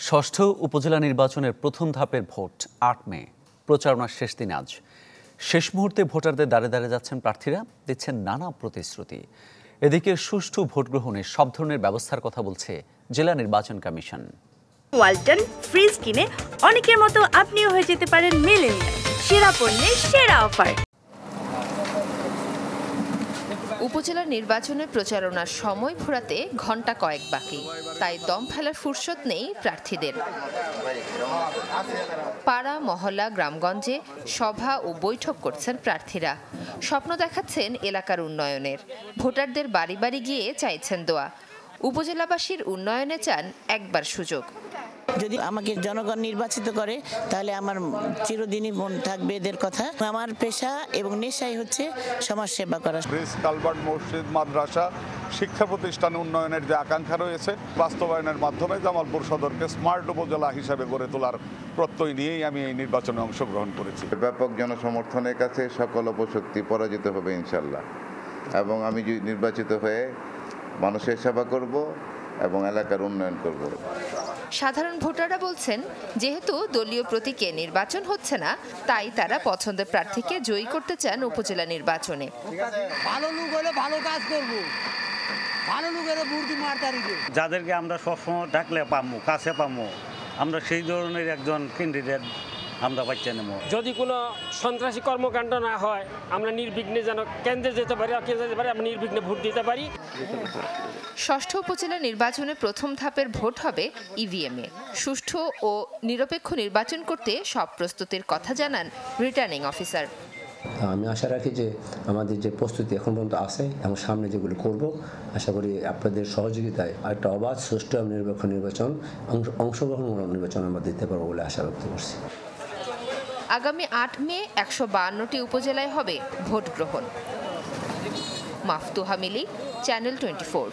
ষষ্ঠ উপজেলা নির্বাচনের প্রথম ধাপের ভোট ৮ মে। প্রচারণার শেষ দিন আজ। শেষ মুহূর্তে ভোটারদের দ্বারে দ্বারে যাচ্ছেন প্রার্থীরা, দিচ্ছেন নানা প্রতিশ্রুতি। এদিকে সুষ্ঠু ভোট গ্রহণে সব ধরনের ব্যবস্থার কথা বলছে জেলা নির্বাচন কমিশন। ওয়ালটন ফ্রিজ কিনে অনেকের মতো আপনিও হয়ে যেতে পারেন মিলেনিয়াল। সেরা পণ্যের সেরা অফার। উপজেলা নির্বাচনের প্রচারণার সময় ফুরাতে ঘণ্টা কয়েক বাকি, তাই দম ফেলার ফুরসত নেই প্রার্থীদের। পাড়া মহল্লা গ্রামগঞ্জে সভা ও বৈঠক করছেন প্রার্থীরা। স্বপ্ন দেখাচ্ছেন এলাকার উন্নয়নের, ভোটারদের বাড়ি বাড়ি গিয়ে চাইছেন দোয়া। উপজেলাবাসীর উন্নয়নে চান একবার সুযোগ। যদি আমাকে জনগণ নির্বাচিত করে তাহলে আমার চিরদিনই মন থাকবে এদের কথা। আমার পেশা এবং নেশাই হচ্ছে সমাজ সেবা করা। ব্রিজ, কালভার্ট, মসজিদ, মাদ্রাসা, শিক্ষা প্রতিষ্ঠান উন্নয়নের যে আকাঙ্ক্ষা রয়েছে, বাস্তবায়নের মাধ্যমে জামালপুর সদরকে স্মার্ট উপজেলা হিসাবে গড়ে তোলার প্রত্যয় নিয়েই আমি এই নির্বাচনে অংশগ্রহণ করেছি। ব্যাপক জনসমর্থনের কাছে সকল অপশক্তি পরাজিত হবে ইনশাল্লাহ, এবং আমি নির্বাচিত হয়ে মানুষের সেবা করব এবং এলাকার উন্নয়ন করব। সাধারণ ভোটাররা বলছেন, যেহেতু দলীয় প্রতীকে নির্বাচন হচ্ছে না, তাই তারা পছন্দের প্রার্থীকে জয়ী করতে চান উপজেলা নির্বাচনে। ভালো লোক হলে ভালো কাজ করব, ভালো লোকের বুদ্ধি মারতারিবে। যাদেরকে আমরা সবসময় ডাকলে পামু, কাছে পামু, আমরা সেই ধরনের একজন ক্যান্ডিডেট আমরা বাচ্চা নেব। যদি কোনো সন্ত্রাসী কর্মকাণ্ড না হয়, আমরা নির্বিঘ্নে যেন কেন্দ্রে যেতে পারি, আমরা নির্বিঘ্নে ভোট দিতে পারি। ষষ্ঠ উপজেলা নির্বাচনে প্রথম ধাপের ভোট হবে ইভিএমে। সুষ্ঠু ও নিরপেক্ষ নির্বাচন করতে সব প্রস্তুতির কথা জানান রিটার্নিং অফিসার। আমি আশা রাখি যে আমাদের যে প্রস্তুতি এখন পর্যন্ত আছে এবং সামনে যেগুলো করব, আশা করি আপনাদের সহযোগিতায় একটা অবাধ, সুষ্ঠু এবং নিরপেক্ষ নির্বাচন, অংশগ্রহণমূলক নির্বাচন আমরা দিতে পারবো বলে আশা ব্যক্ত করছি। আগামী ৮ মে ১৫২টি উপজেলায় হবে ভোট গ্রহণ। মাফতুহা মিলি, চ্যানেল 24।